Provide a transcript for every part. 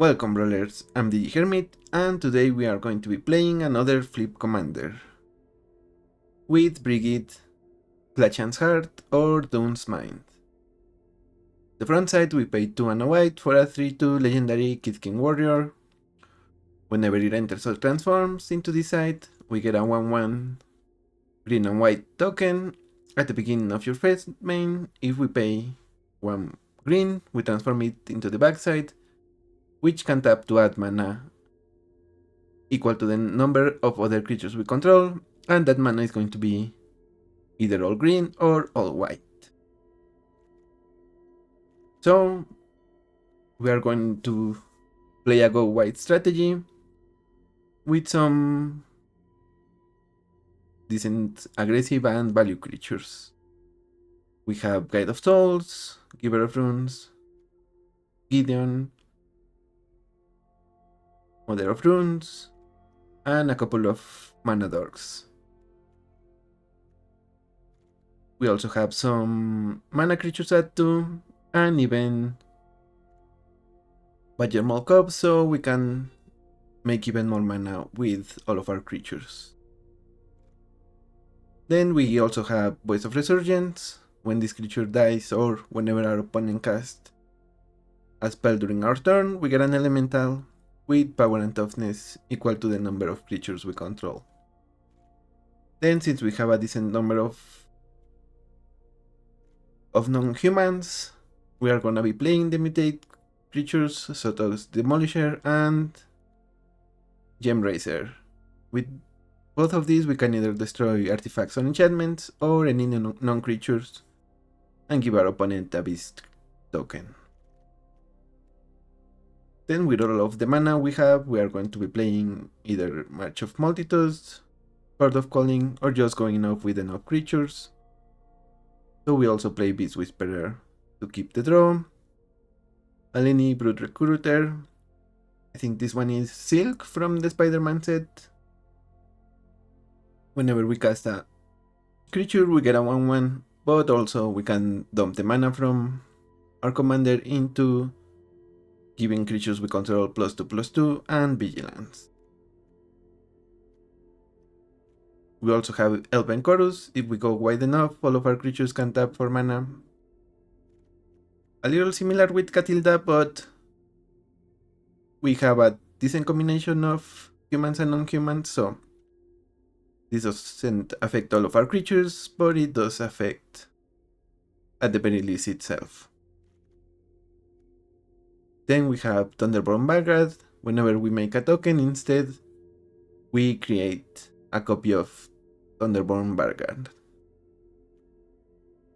Welcome Brawlers, I'm the Hermit and today we are going to be playing another flip commander with Brigid, Clachan's Heart or Doun's Mind. The front side we pay 2 and a white for a 3/2 legendary Kid King Warrior. Whenever it enters or transforms into this side, we get a 1/1 green and white token at the beginning of your first main. If we pay 1 green, we transform it into the backside, which can tap to add mana equal to the number of other creatures we control, and that mana is going to be either all green or all white. So we are going to play a go white strategy with some decent aggressive and value creatures. We have Guide of Souls, Giver of Runes, Gideon, Mother of Runes, and a couple of mana dorks. We also have some mana creatures at 2 and even Badger Molkov, so we can make even more mana with all of our creatures. Then we also have Voice of Resurgence. When this creature dies or whenever our opponent casts a spell during our turn, we get an elemental with power and toughness equal to the number of creatures we control. Then, since we have a decent number of non-humans, we are gonna be playing the mutate creatures such as Demolisher and Gemrazer. With both of these we can either destroy artifacts or enchantments or any non-creatures and give our opponent a beast token. Then with all of the mana we have, we are going to be playing either March of Multitudes, Bird of Calling, or just going off with enough creatures. So we also play Beast Whisperer to keep the draw. Aleni Brood Recruiter. I think this one is Silk from the Spider-Man set. Whenever we cast a creature, we get a 1/1, but also we can dump the mana from our commander into giving creatures we control +2/+2 and Vigilance. We also have Elven Chorus. If we go wide enough, all of our creatures can tap for mana. A little similar with Catilda, but we have a decent combination of humans and non-humans, so this doesn't affect all of our creatures, but it does affect, at the very least, itself. Then we have Thunderborn Vanguard. Whenever we make a token, instead, we create a copy of Thunderborn Vanguard.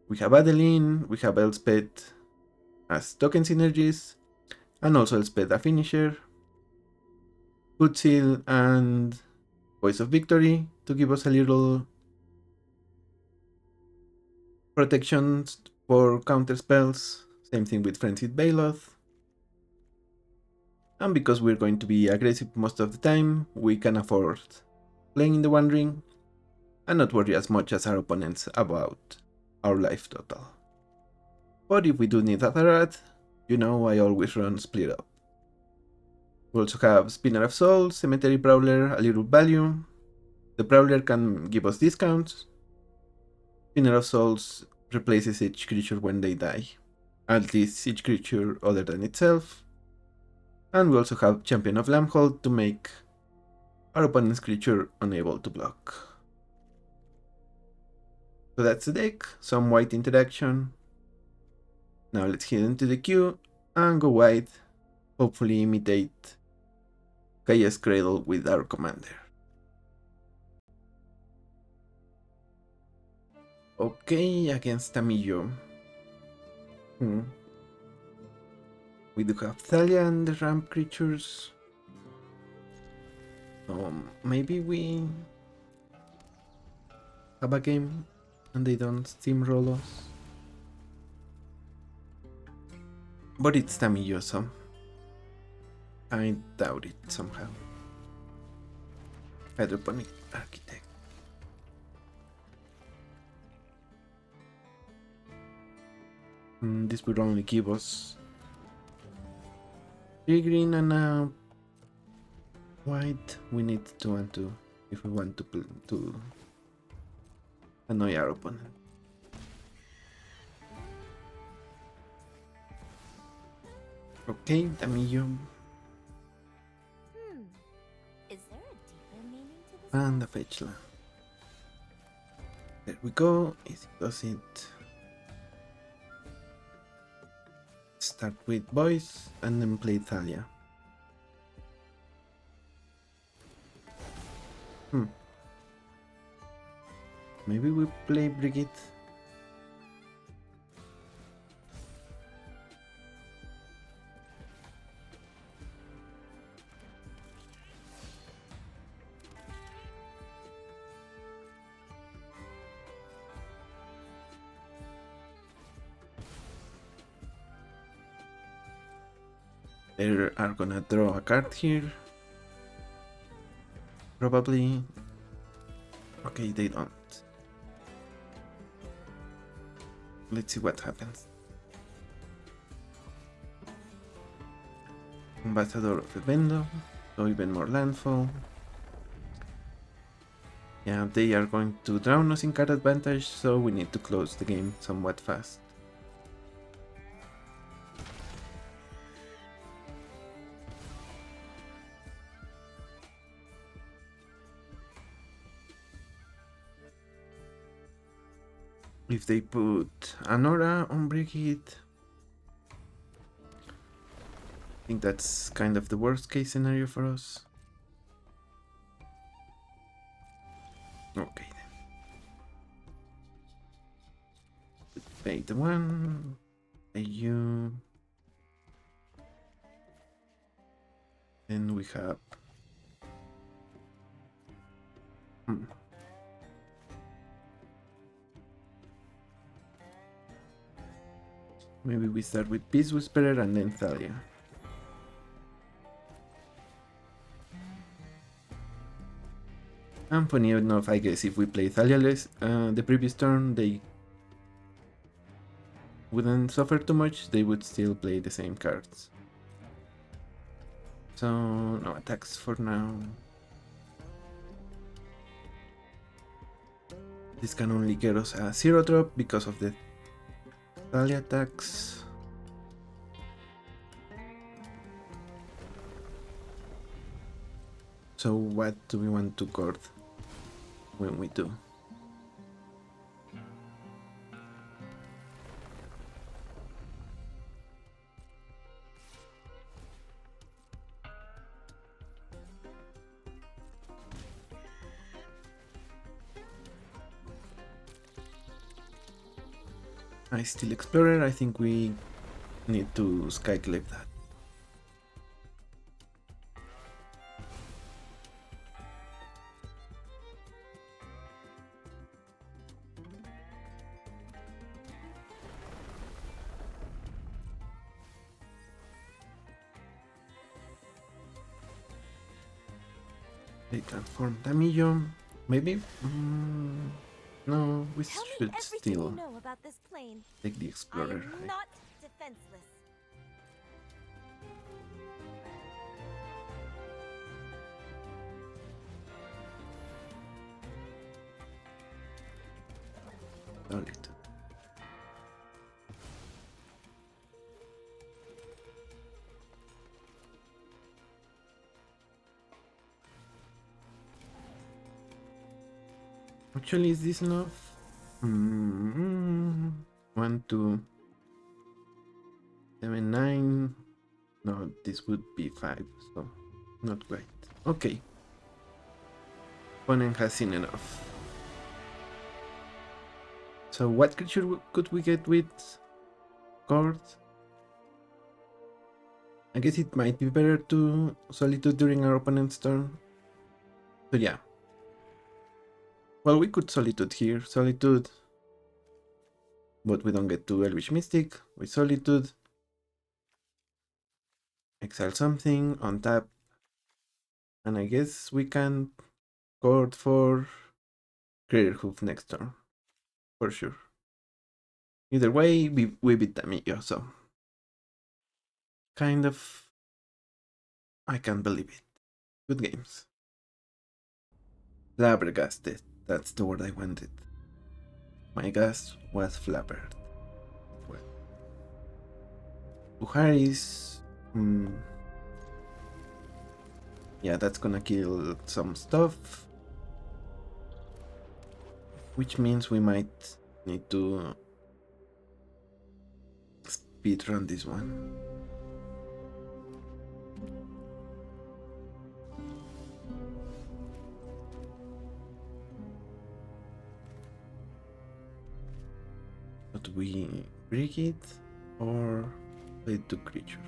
We have Adeline, we have Elspeth as token synergies, and also Elspeth a finisher, Goodseal and Voice of Victory to give us a little protections for counter spells. Same thing with Frenzied Bailoff. And because we're going to be aggressive most of the time, we can afford playing in the One Ring and not worry as much as our opponents about our life total. But if we do need a Tharat, you know I always run Split Up. We also have Spinner of Souls, Cemetery Prowler, a little value. The Prowler can give us discounts. Spinner of Souls replaces each creature when they die, at least each creature other than itself. And we also have Champion of Lambhold to make our opponent's creature unable to block. So that's the deck, some white interaction. Now let's head into the queue and go white, hopefully imitate Gaea's Cradle with our commander. Okay, against Tamillo. We do have Thalia and the ramp creatures. Maybe we have a game and they don't steamroll us. But it's Tamillo, so I doubt it somehow. Hydroponic Architect. This would only give us 3 green and a white. We need 2 and 2 if we want to annoy our opponent. Okay, Damillo. Is there a deeper meaning to this? And the fetch land. There we go. Easy does it. Start with boys and then play Thalia. Maybe we play Brigid. They are gonna draw a card here. Probably. Okay, they don't. Let's see what happens. Ambassador of Evendo, so even more landfall. Yeah, they are going to drown us in card advantage, so we need to close the game somewhat fast. If they put an aura on Brigid, I think that's kind of the worst case scenario for us. Okay then. Pay the one, pay you. Then we have... Maybe we start with Peace Whisperer and then Thalia. And funny enough, I guess if we play Thalia less the previous turn, they wouldn't suffer too much, they would still play the same cards. So, no attacks for now. This can only get us a 0 drop because of the Thalia attacks. So what do we want to guard when we do? I still Explorer, I think we need to Skyclave that. They transform Damillo. Maybe? No, we should still take the Explorer. I am not defenseless. Solid. Actually, is this enough? 1, 2, 7, 9. No, this would be 5, so not quite. Okay. Opponent has seen enough. So what creature could we get with cards? I guess it might be better to Solitude during our opponent's turn. So yeah. Well, we could Solitude here. Solitude. But we don't get to Elvish Mystic. We Solitude. Exile something, untap. And I guess we can court for Greater Hoof next turn. For sure. Either way, we beat Damillo, so kind of I can't believe it. Good games. Flabbergasted. That's the word I wanted. My gas was flabbered. Well, Buharis. Yeah, that's gonna kill some stuff. Which means we might need to speedrun this one. But we Brigid or play 2 creatures?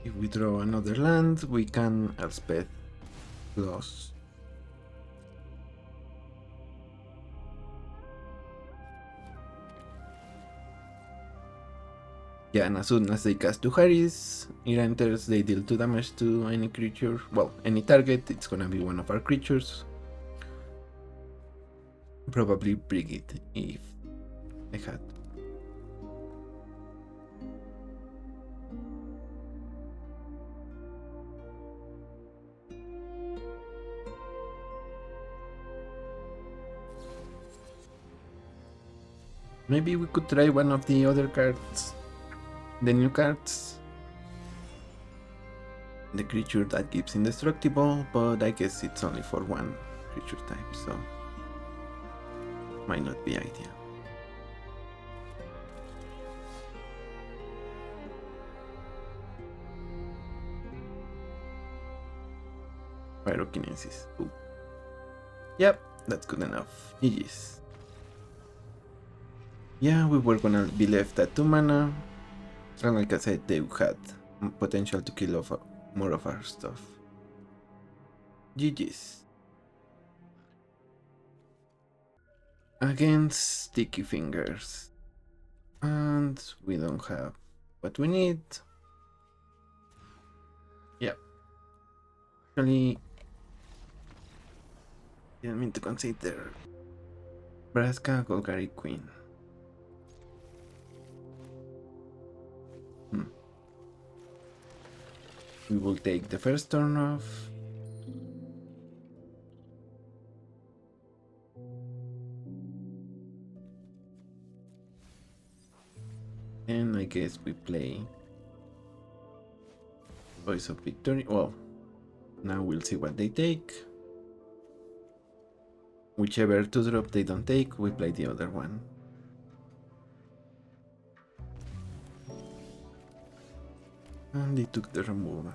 If we draw another land, we can Elspeth plus. Yeah, and as soon as they cast 2 Harris, it enters, they deal 2 damage to any creature. Well, any target, it's gonna be one of our creatures. Probably Brigid, if I had. Maybe we could try one of the other cards. The new cards. The creature that gives indestructible, but I guess it's only for one creature type, so might not be ideal. Pyrokinesis. Ooh. Yep, that's good enough. GG's. Yeah, we were gonna be left at 2 mana, and like I said, they had potential to kill off more of our stuff. GG's. Against Sticky Fingers. And we don't have what we need. Yeah. Actually, didn't mean to consider Braska Golgari Queen. We will take the first turn off. And I guess we play Voice of Victory. Well, now we'll see what they take. Whichever 2-drop they don't take, we play the other one. And they took the removal.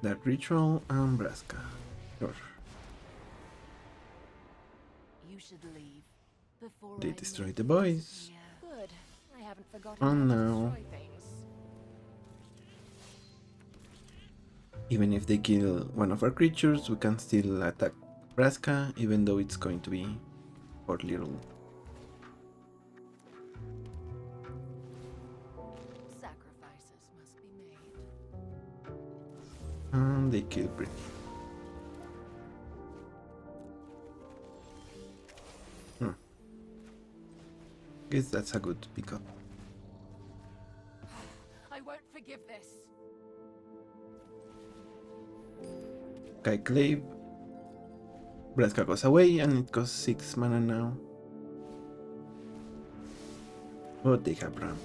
That ritual and Braska. Sure. You should leave before They I destroy make the you boys. disappear. Good. I haven't forgotten And how to now, destroy things. even if they kill one of our creatures, we can still attack Braska, even though it's going to be for little. Sacrifices must be made. And they kill Brigid. Guess that's a good pickup. I won't forgive this. Clave. Braska goes away and it costs 6 mana now. But they have Ram.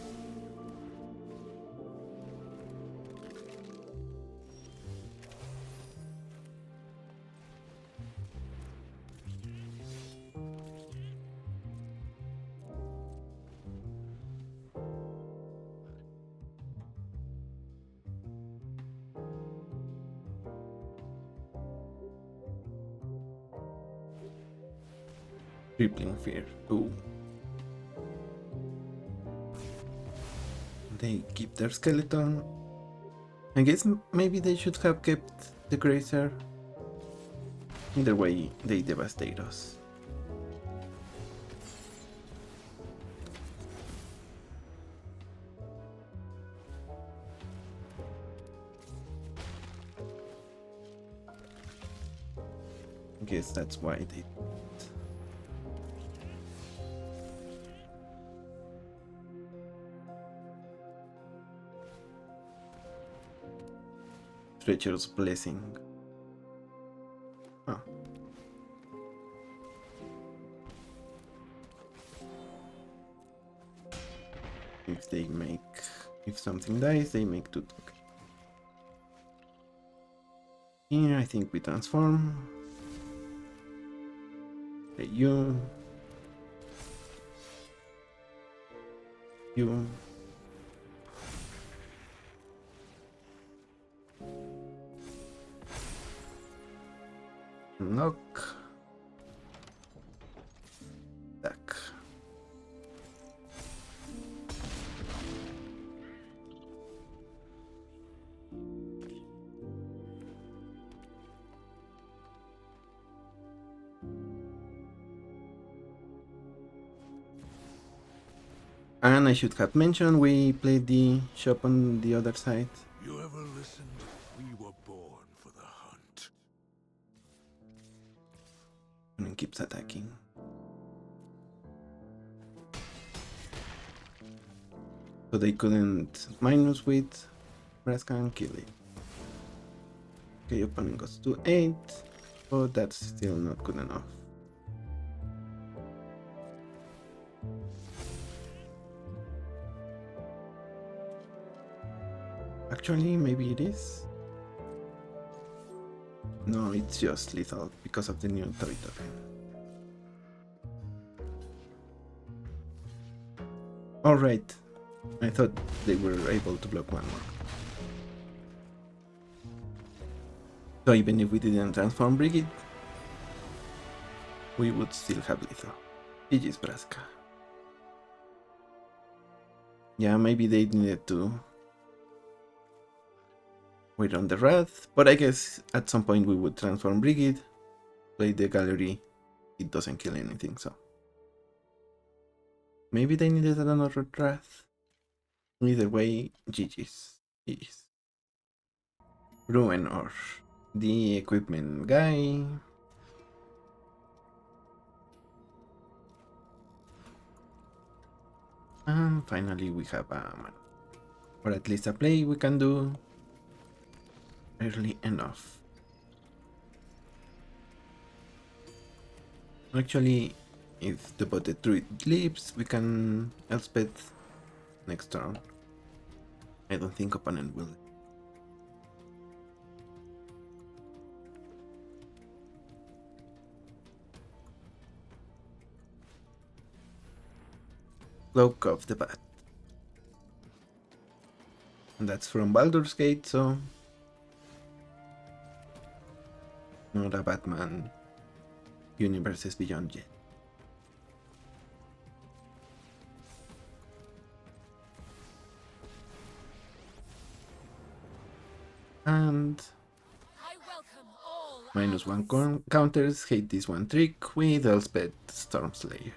Crippling Fear. Ooh. They keep their skeleton. I guess maybe they should have kept the Grazer. Either way, they devastate us. guess that's why they... Treacherous Blessing. Huh. If they make... If something dies, they make 2 tokens. Here I think we transform. You. Knock. Attack. And I should have mentioned we played the shop on the other side. You ever listened? We were born for the hunt. And it keeps attacking. So they couldn't minus with Braska and kill it. Okay, opponent goes to 8, but that's still not good enough. Actually, maybe it is. No, it's just lethal because of the new toy token. Alright, I thought they were able to block one more. So even if we didn't transform Brigid, we would still have lethal. GG's Braska. Yeah, maybe they needed to wait on the Wrath, but I guess at some point we would transform Brigid, play the gallery, it doesn't kill anything, so maybe they needed another Wrath. Either way, GG's. GG's. Ruin or the equipment guy. And finally we have a man. Or at least a play we can do early enough. Actually, if the botted druid leaves, we can Elspeth next turn. I don't think opponent will. Cloak of the Bat. And that's from Baldur's Gate, so not a Batman universes beyond yet. And -1 counters, hate this one trick with Elspeth Stormslayer.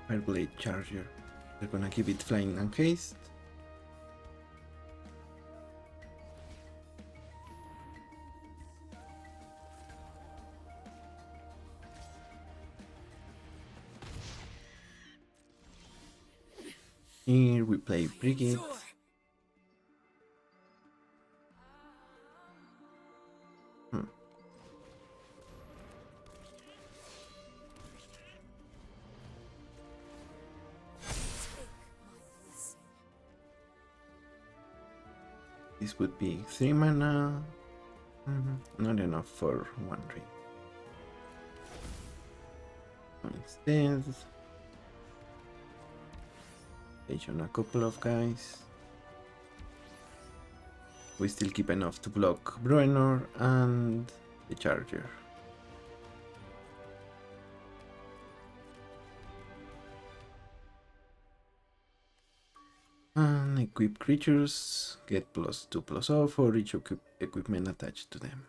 Fireblade Charger. They're gonna keep it flying and haste. Here we play Brigid. This would be 3 mana. Not enough for 1 ring. Instead, take on a couple of guys. We still keep enough to block Bruenor and the Charger. And equip creatures, get +2/+0 for each equipment attached to them.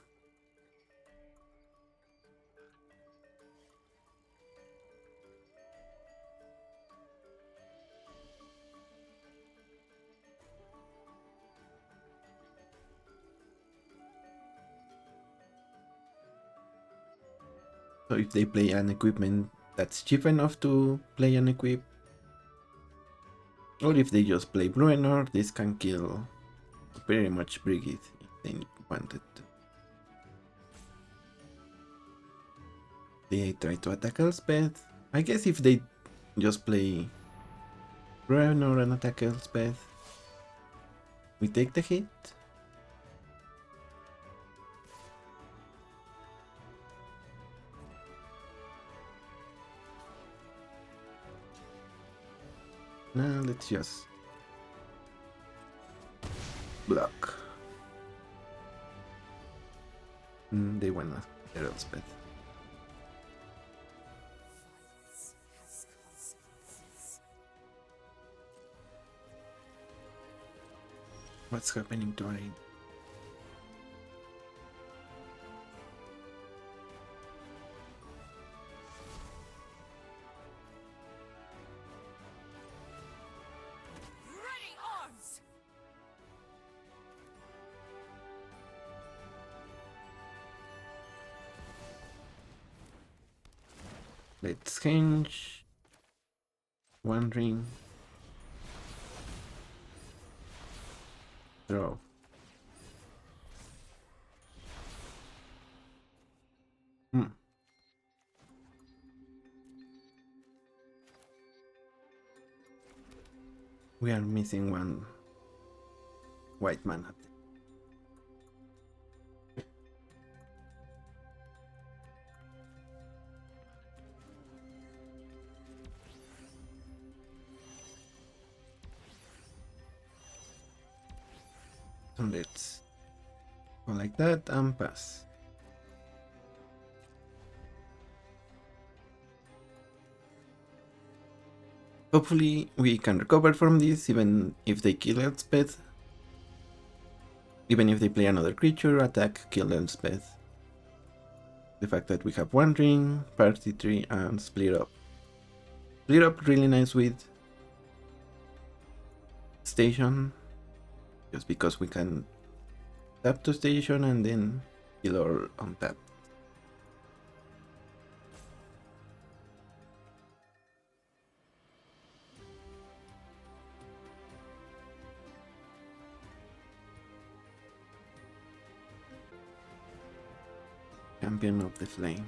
So if they play an equipment that's cheap enough to play an equip, or if they just play Bruenor, this can kill pretty much Brigid if they wanted to. They try to attack Elspeth. I guess if they just play Bruenor and attack Elspeth, we take the hit. Now let's just block. They wanna get Elspeth. What's happening to our aid? Ready arms! Let's hinge. One ring. Draw. We are missing one white man up there. So let's go like that and pass. Hopefully we can recover from this even if they kill Elspeth. Even if they play another creature, attack, kill Elspeth. The fact that we have one ring, party tree, and split up. Split up really nice with station. Just because we can tap to station and then kill or untap. Champion of the Flame.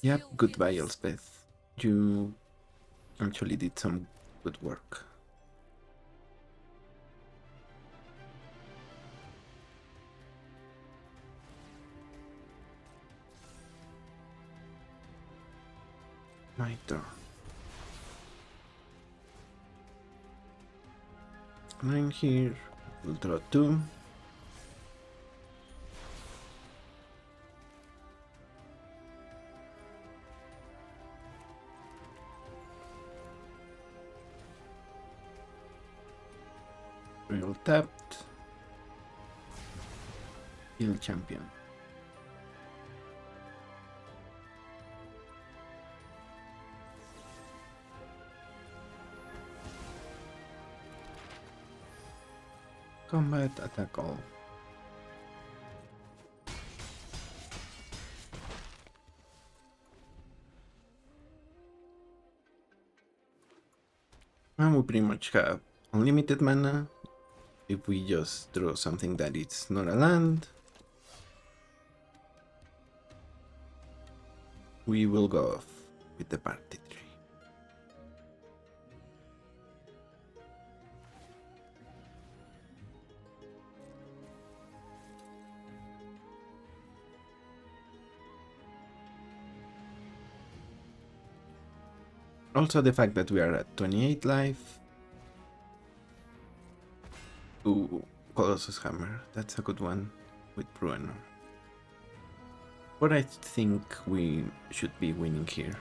Yep, goodbye Elspeth. You actually did some good work. My turn. 9 here. We'll draw 2. Real tapped. Kill champion. Combat, attack all. And we pretty much have unlimited mana. If we just draw something that is not a land, we will go off with the party tree. Also the fact that we are at 28 life. Ooh, Colossus Hammer, that's a good one with Bruenor. But I think we should be winning here.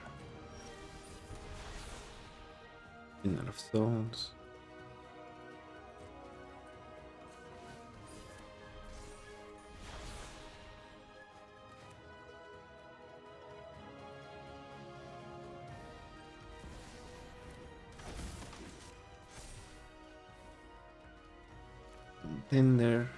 Inner of Souls. Contender.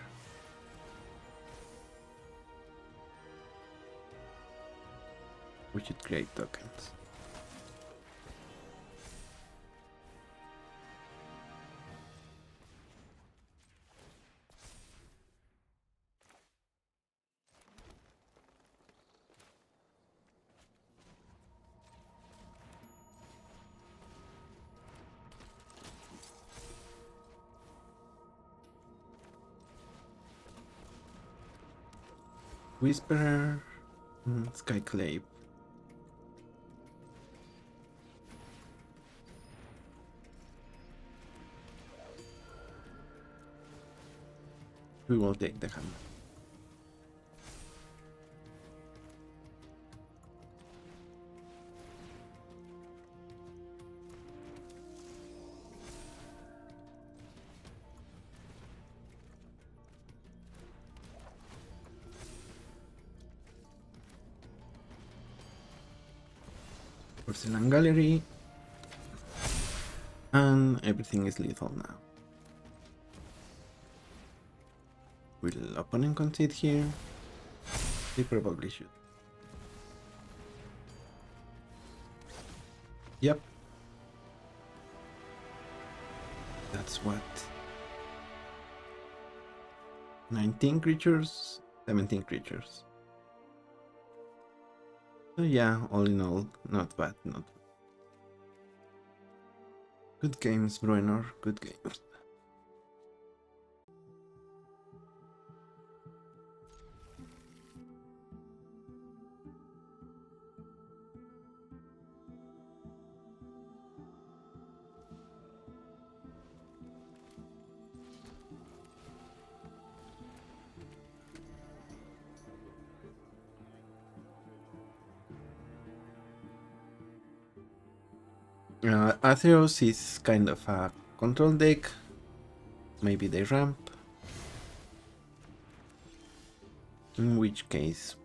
We should create tokens. Whisperer, Skyclave. We will take the hand. Porcelain Gallery, and everything is lethal now. Will opponent concede here? They probably should. Yep. That's what. 19 creatures, 17 creatures. So yeah, all in all, not bad, not bad. Good games, Bruenor, good games. Atheros is kind of a control deck. Maybe they ramp. In which case,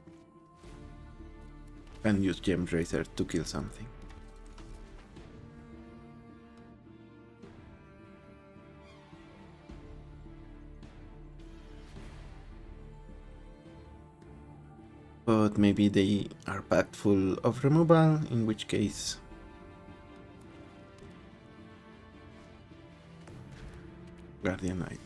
can use Gem Racer to kill something. But maybe they are packed full of removal, in which case Guardian Knight.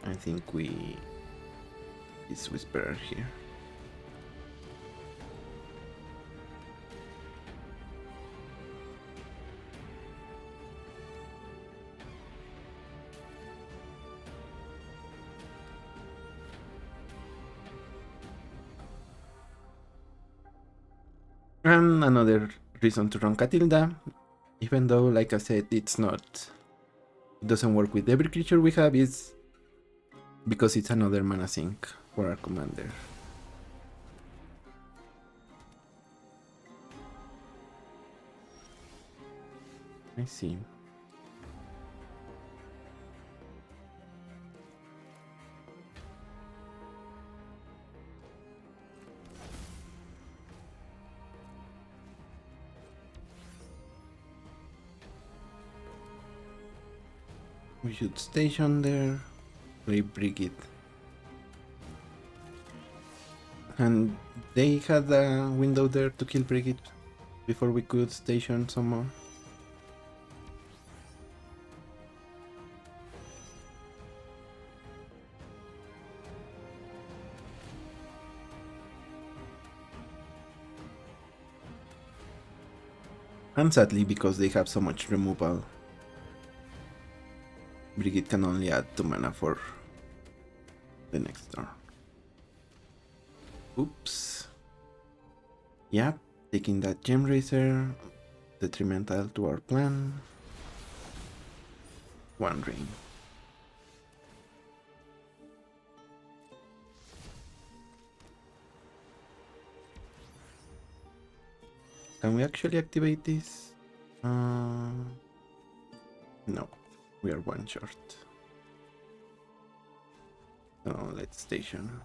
I think we is Whisperer here. And another reason to run Catilda, even though, like I said, it doesn't work with every creature we have, is because it's another mana sink for our commander. I see. We should station there, play Brigid. And they had a window there to kill Brigid before we could station some more. And sadly, because they have so much removal, Brigid can only add 2 mana for the next turn. Oops. Yeah, taking that Gem Racer, detrimental to our plan. 1 ring. Can we actually activate this? No, we are one short. So let's station.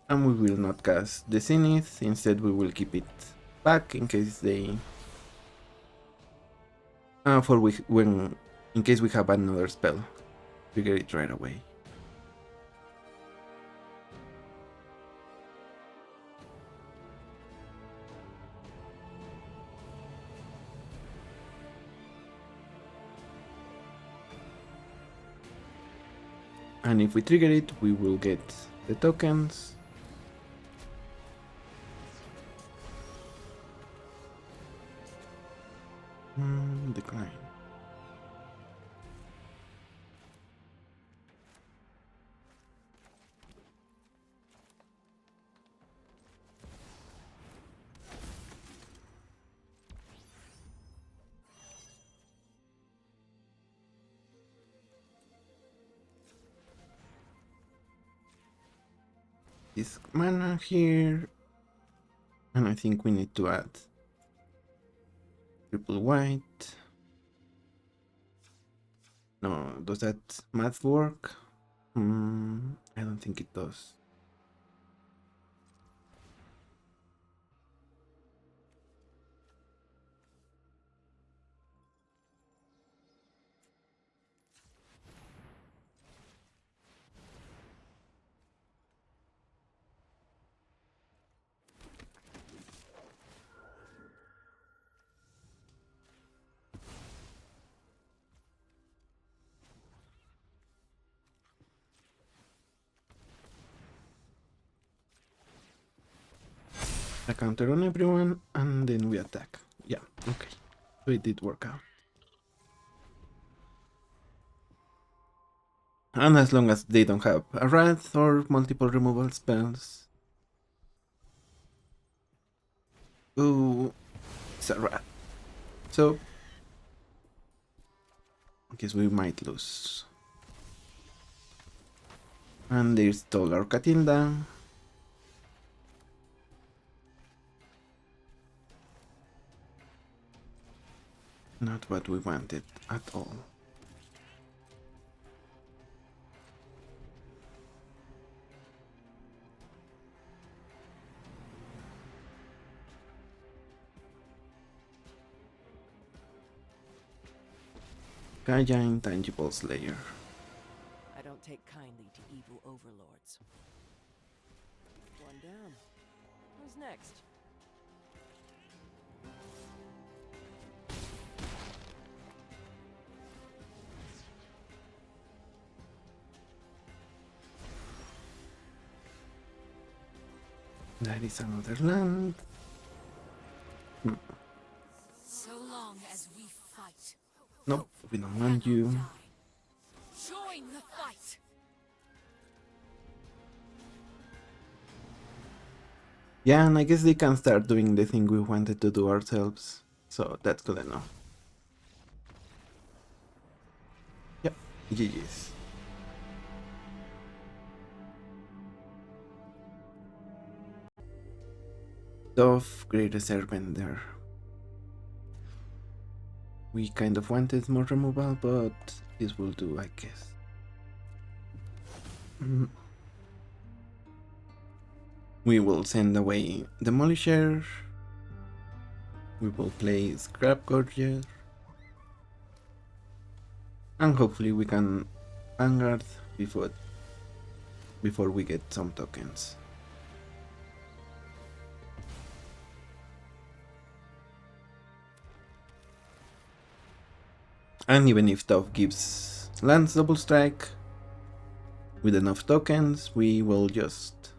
And we will not cast the Zenith, instead we will keep it back in case they... in case we have another spell. Trigger it right away. And if we trigger it, we will get the tokens. Decline. This mana here, and I think we need to add triple white. No, does that math work? I don't think it does. A counter on everyone, and then we attack. Yeah, okay. So it did work out. And as long as they don't have a wrath or multiple removal spells. Ooh, it's a wrath. So, I guess we might lose. And there's Tolar Catilda. Not what we wanted at all. Gaea Intangible Slayer. I don't take kindly to evil overlords. One down. Who's next? That is another land. So long as we fight. Nope, we don't want you. Join the fight. Yeah, and I guess they can start doing the thing we wanted to do ourselves. So that's good enough. Yep, GG's. Dove, Great Servant there. We kind of wanted more removal, but this will do, I guess. We will send away Demolisher. We will play Scrap Gorger. And hopefully we can Vanguard before we get some tokens. And even if Dove gives lands double strike, with enough tokens, we will just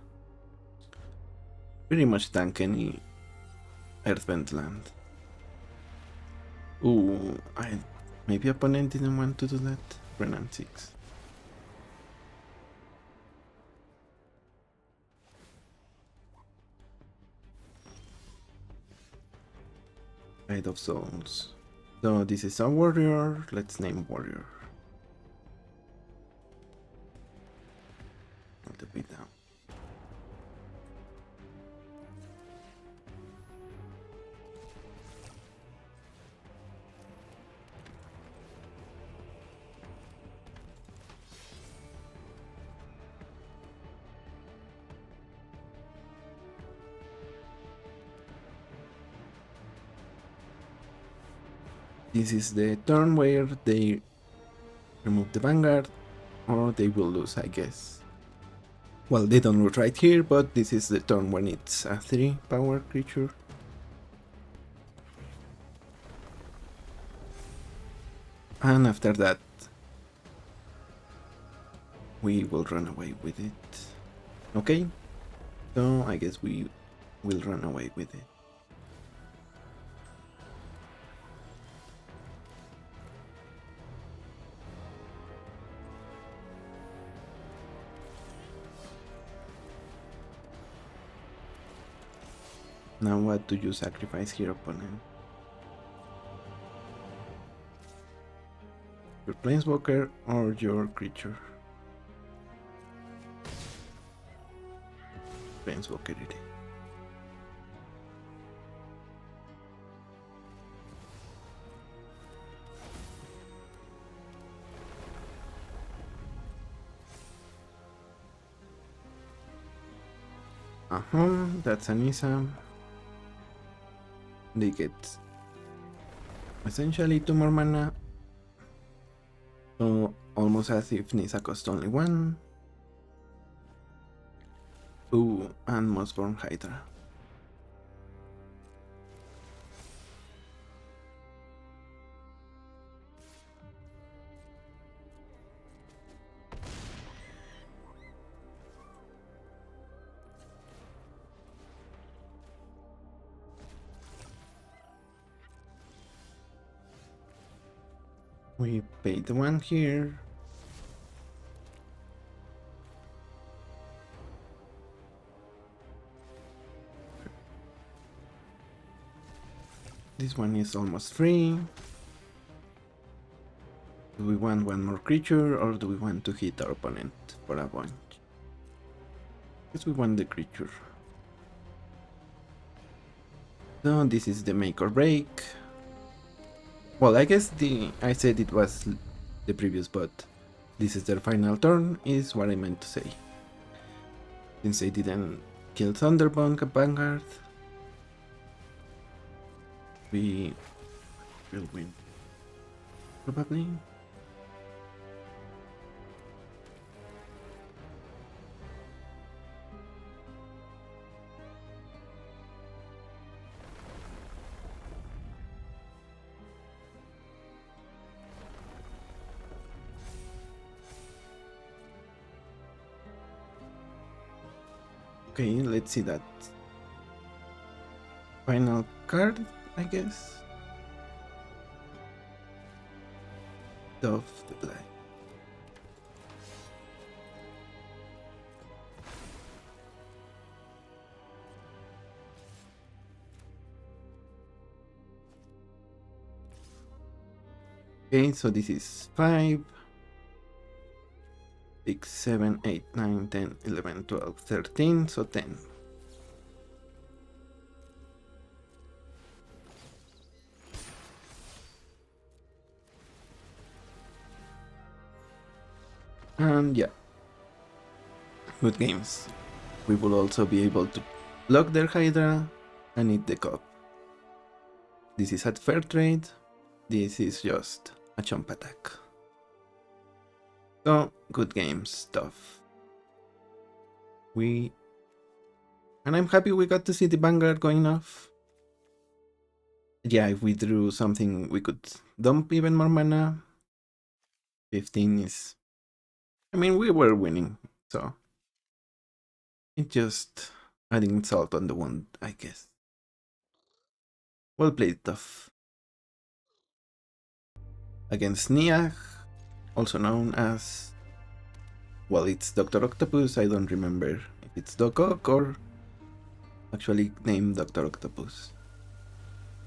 pretty much tank any Earthbend land. Ooh, maybe opponent didn't want to do that. Renan 6. Tide of Souls. So this is a warrior. Let's name warrior. I'll the beat down. This is the turn where they remove the Vanguard, or they will lose, I guess. Well, they don't lose right here, but this is the turn when it's a 3 power creature. And after that, we will run away with it. Okay, so I guess we will run away with it. Now what do you sacrifice here, opponent? Your planeswalker or your creature? Planeswalker it is. That's an Isa. They get essentially 2 more mana. So almost as if Nisa cost only 1. Ooh, and Mossborn Hydra. We paid the 1 here. This one is almost free. Do we want one more creature or do we want to hit our opponent for a bunch? Guess we want the creature. So this is the make or break. Well, I guess I said it was the previous, but this is their final turn, is what I meant to say. Since they didn't kill Thunderbolt Vanguard, we will win. Probably. Okay, let's see that final card, I guess. Of the Black. Okay, so this is 5, 6, 7, 8, 9, 10, 11, 12, 13, so 10. And yeah, good games. We will also be able to block their Hydra and eat the cup. This is at fair trade, this is just a chump attack. So, good game stuff. And I'm happy we got to see the Vanguard going off. Yeah, if we drew something we could dump even more mana. 15 is... I mean, we were winning, so... It's just adding salt on the wound, I guess. Well played, tough. Against Niag, also known as... Well, it's Dr. Octopus, I don't remember if it's Doc Ock or actually named Dr. Octopus.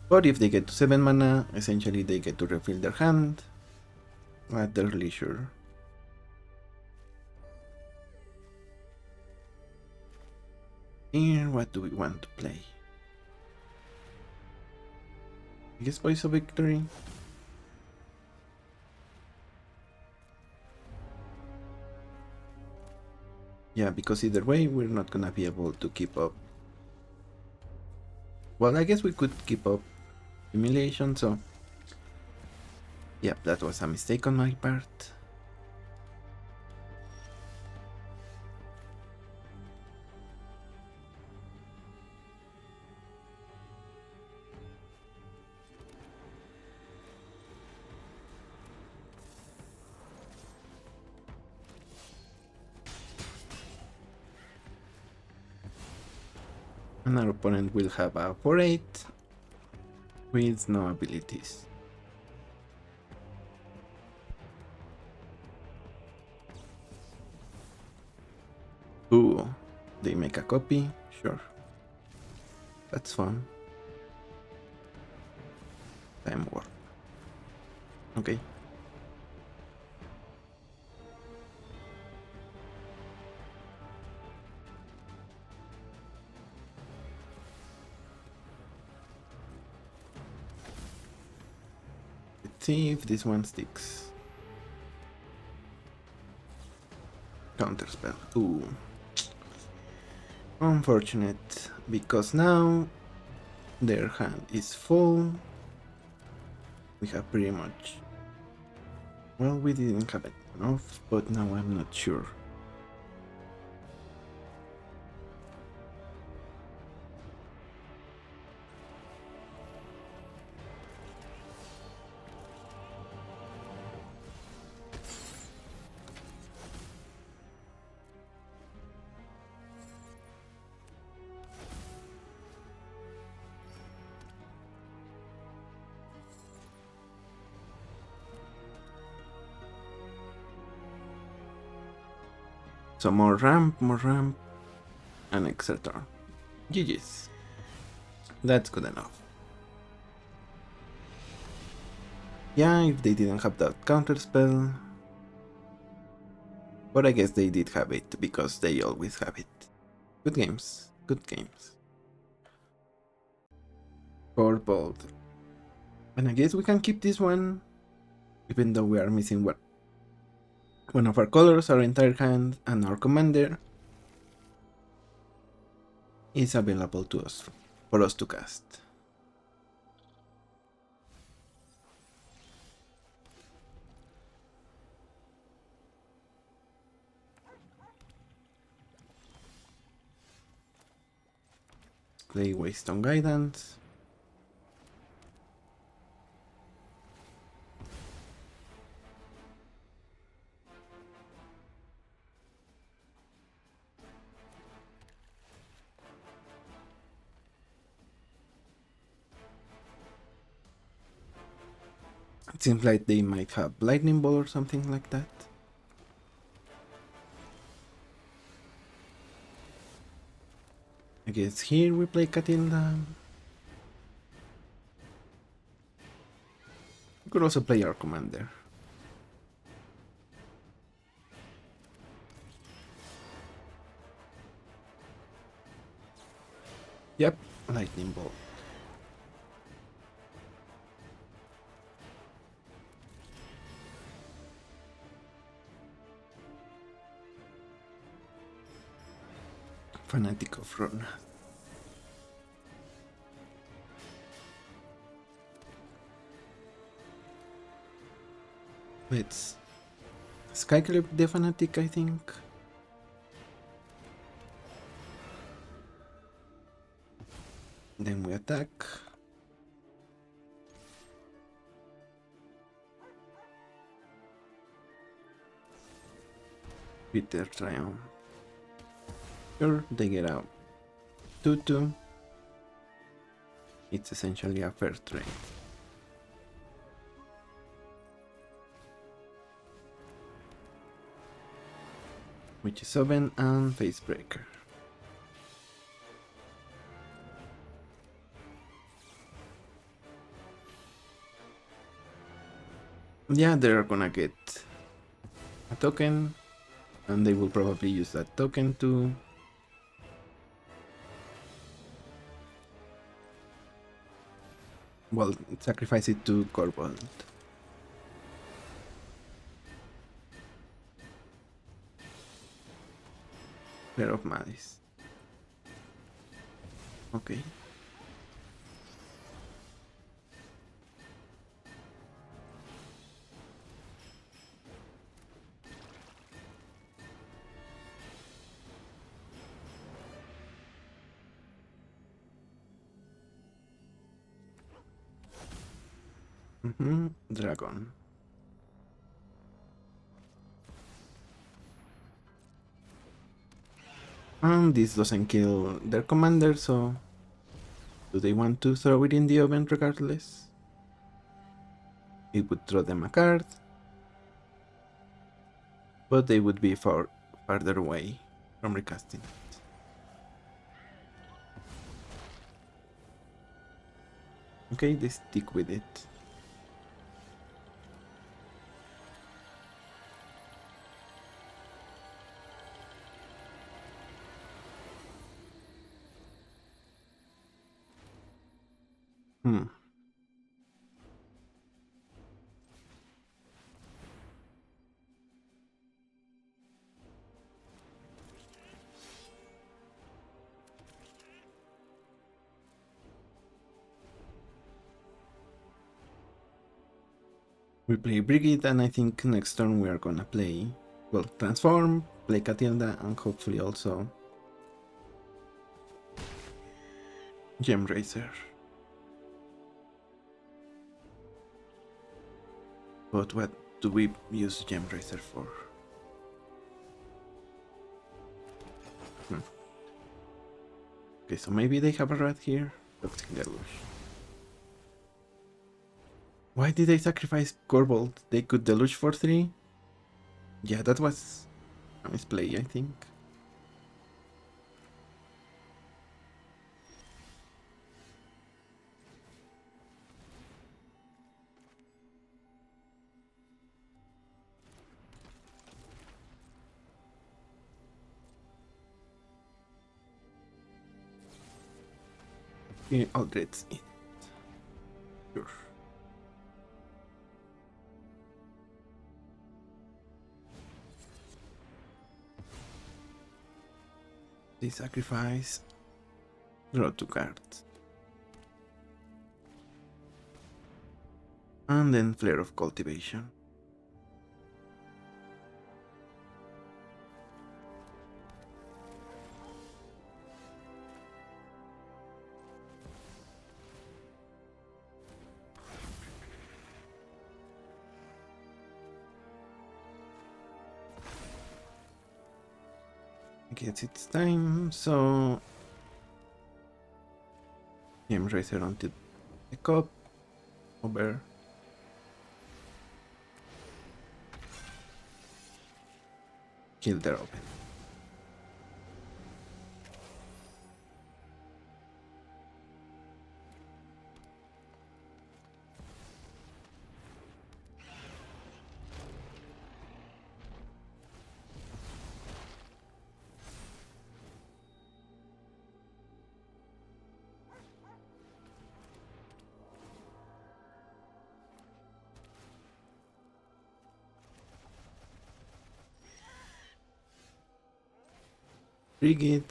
But if they get to 7 mana, essentially they get to refill their hand at their leisure. Here, what do we want to play? I guess Voice of Victory. Yeah, because either way, we're not gonna be able to keep up. Well, I guess we could keep up Humiliation, so Yep, that was a mistake on my part. And our opponent will have a 4-8 with no abilities. Ooh, they make a copy? Sure. That's fun. Time warp. Okay. Let's see if this one sticks. Counterspell. Ooh. Unfortunate, because now their hand is full. We have pretty much... Well, we didn't have enough, but now I'm not sure. So more ramp, and etc. GG's. That's good enough. Yeah, if they didn't have that counterspell. But I guess they did have it, because they always have it. Good games, good games. For bold. And I guess we can keep this one, even though we are missing one of our colors, our entire hand, and our commander is available to us, for us to cast. Play waste on guidance. It seems like they might have lightning ball or something like that. I guess here we play Catilda. We could also play our commander. Yep, lightning ball. Fanatic of Run. Let's Skyclip the Fanatic, I think. Then we attack. Peter Triumph. Sure, they get out 2-2. It's essentially a fair trade. Which is Oven and Facebreaker. Yeah, they're gonna get a token, and they will probably use that token to well, sacrifice it to Corvold. Pair of Malice. Okay. Dragon. And this doesn't kill their commander, so do they want to throw it in the oven regardless? It would throw them a card, but they would be farther away from recasting it. Okay, they stick with it. Hmm. We play Brigid, and I think next turn we are gonna play, well, Transform, play Catilda, and hopefully also Gem Racer. But what do we use Gem Racer for? Okay, so maybe they have a rat here. Toxic Deluge. Why did they sacrifice Corbold? They could Deluge for 3? Yeah, that was a misplay, I think. Yeah, Aldred's in. Sure. They sacrifice. Draw 2 cards. And then Flare of Cultivation. I guess it's time, so Gem Racer onto the cup. Over. Kill their open. Brigid.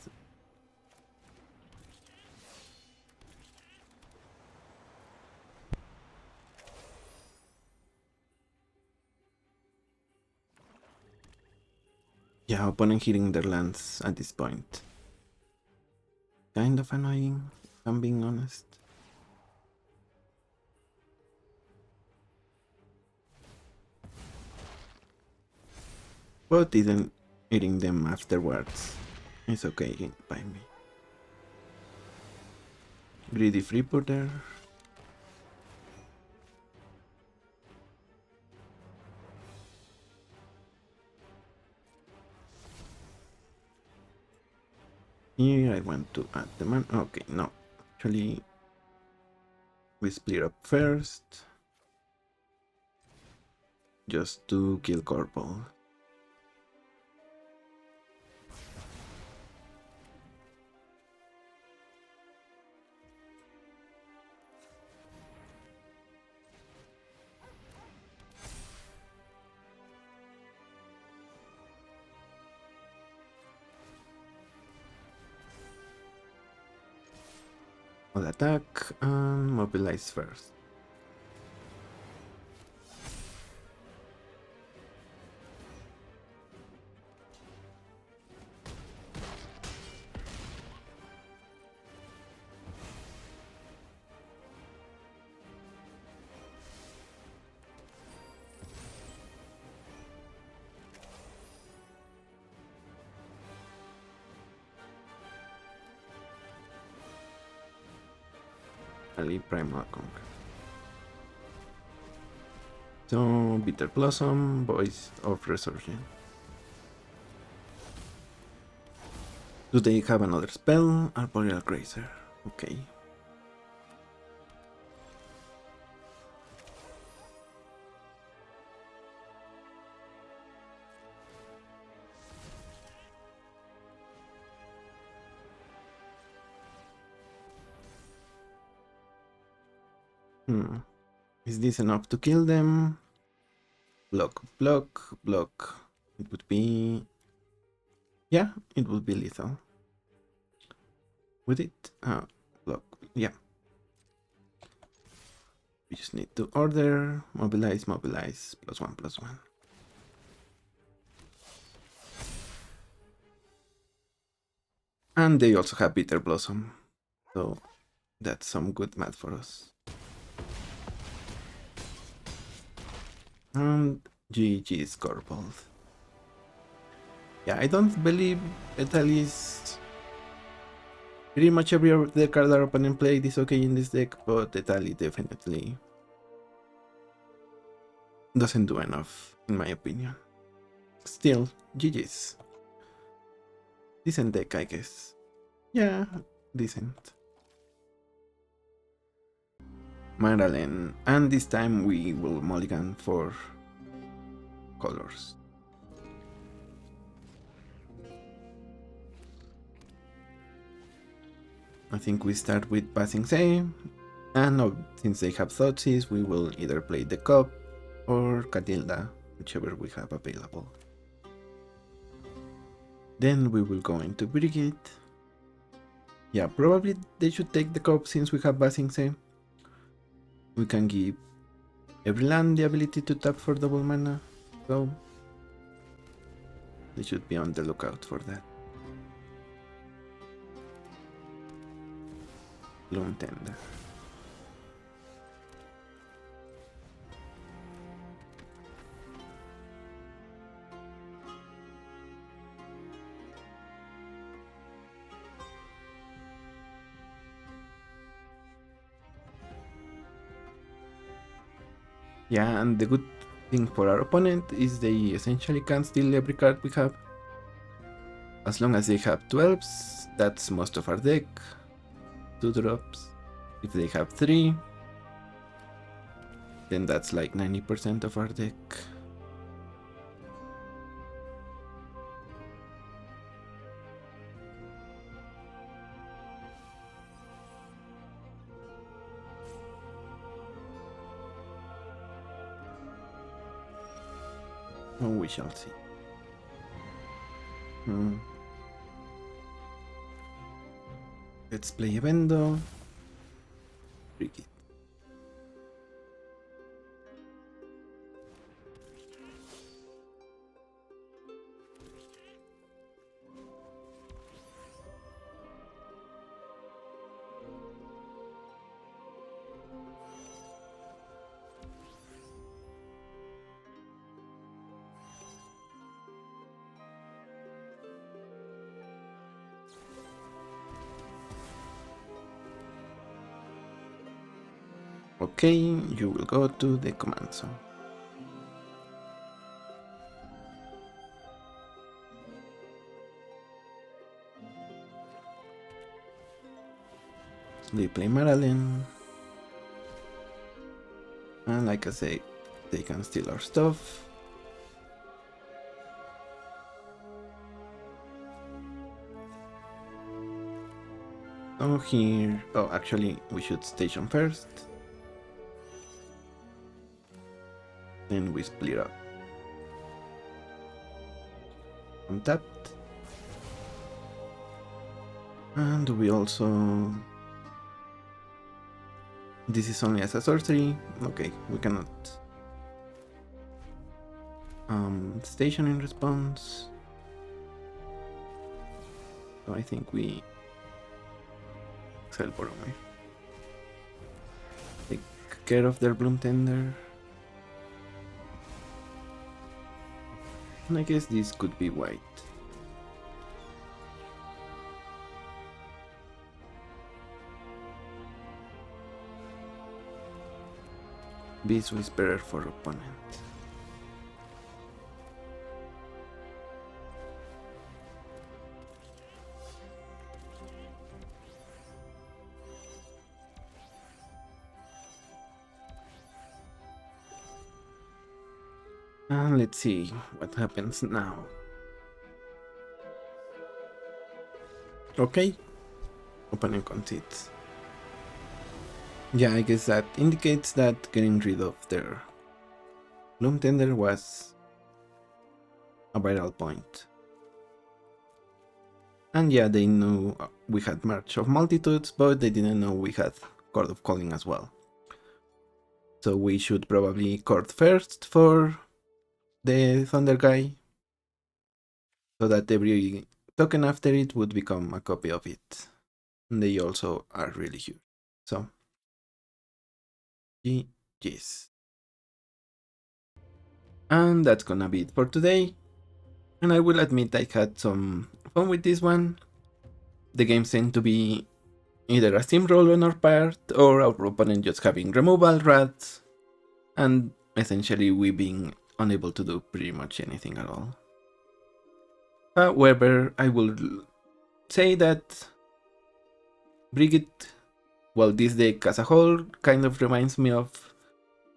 Yeah, opponent hitting their lands at this point. Kind of annoying, if I'm being honest. But even eating them afterwards is okay by me. Greedy Freebooter. Here I want to add the man. Okay, no. Actually, we split up first. Just to kill Corporal. I'll attack and mobilize first. Ali Primal Conquer. So, Bitter Blossom, Voice of Resurgence. Do they have another spell? Arboreal Grazer. Okay. Is this enough to kill them? Block, block, block. It would be... Yeah, it would be lethal. Would it? Block, yeah. We just need to order, mobilize, mobilize, +1/+1. And they also have Bitter Blossom, so that's some good math for us. And GG Scorebold. Yeah, I don't believe Italy's... Pretty much every other card our opponent played is okay in this deck, but Italy definitely doesn't do enough, in my opinion. Still, GG's. Decent deck, I guess. Yeah, decent. Maralen, and this time we will mulligan for colors. I think we start with Passing Say, and now, since they have Thoughtseize, we will either play the Cup or Catilda, whichever we have available. Then we will go into Brigid. Yeah, probably they should take the Cup since we have Passing Say. We can give every land the ability to tap for double mana, so they should be on the lookout for that. Bloom Tender. Yeah, and the good thing for our opponent is they essentially can steal every card we have. As long as they have 12s, that's most of our deck. 2 drops. If they have 3, then that's like 90% of our deck. Oh, we shall see. Let's play a Vendo. Brigid. Okay, you will go to the command zone. They play Maralen. And like I say, they can steal our stuff. Oh, here... Oh, actually, we should station first. Then we split up. Untapped. And we also... This is only as a sorcery. Okay, we cannot station in response. So I think we sell Boromir. Take care of their Bloom Tender. And I guess this could be white. Beast Whisperer for opponent. And let's see what happens now. Okay, opponent concedes. Yeah, I guess that indicates that getting rid of their Bloom Tender was a vital point. And yeah, they knew we had March of Multitudes, but they didn't know we had Chord of Calling as well. So we should probably Chord first for the Thunder guy, so that every token after it would become a copy of it. And they also are really huge. So, GG's. And that's gonna be it for today. And I will admit I had some fun with this one. The games tend to be either a steamroll on our part, or our opponent just having removal rats, and essentially we being unable to do pretty much anything at all. However, I will say that Brigid, well, this deck as a whole kind of reminds me of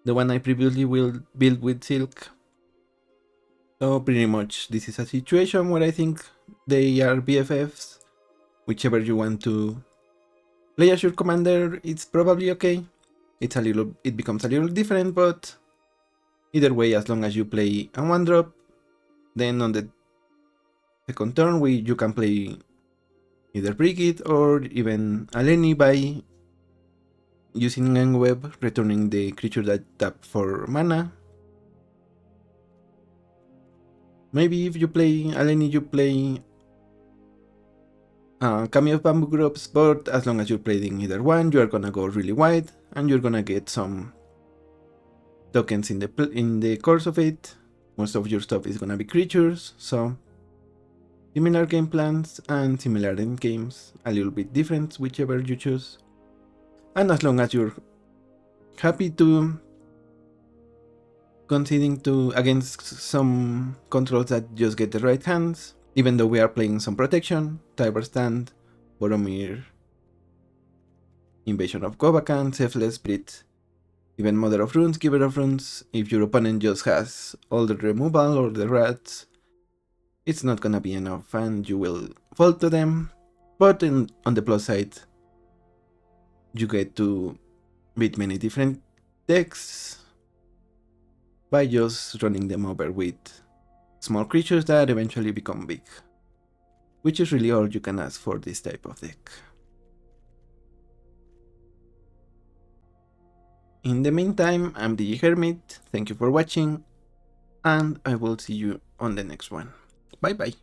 the one I previously will build with Silk. So pretty much this is a situation where I think they are BFFs. Whichever you want to play as your commander, it's probably okay. It becomes a little different, but either way, as long as you play a 1-drop, then on the second turn you can play either Brigid or even Aleni by using Web, returning the creature that tap for mana. Maybe if you play Aleni, you play Cameo of Bamboo Groups, but as long as you're playing either one, you are gonna go really wide, and you're gonna get some tokens in the course of it. Most of your stuff is gonna be creatures, so similar game plans and similar end games, a little bit different whichever you choose. And as long as you're happy to conceding to against some controls that just get the right hands, even though we are playing some protection, Tiber Stand, Boromir, Invasion of Govakan, Selfless Split, even Mother of Runes, Giver of Runes, if your opponent just has all the removal or the rats, it's not gonna be enough and you will fall to them. But on the plus side, you get to beat many different decks by just running them over with small creatures that eventually become big, which is really all you can ask for this type of deck. In the meantime, I'm the Hermit, thank you for watching, and I will see you on the next one. Bye bye.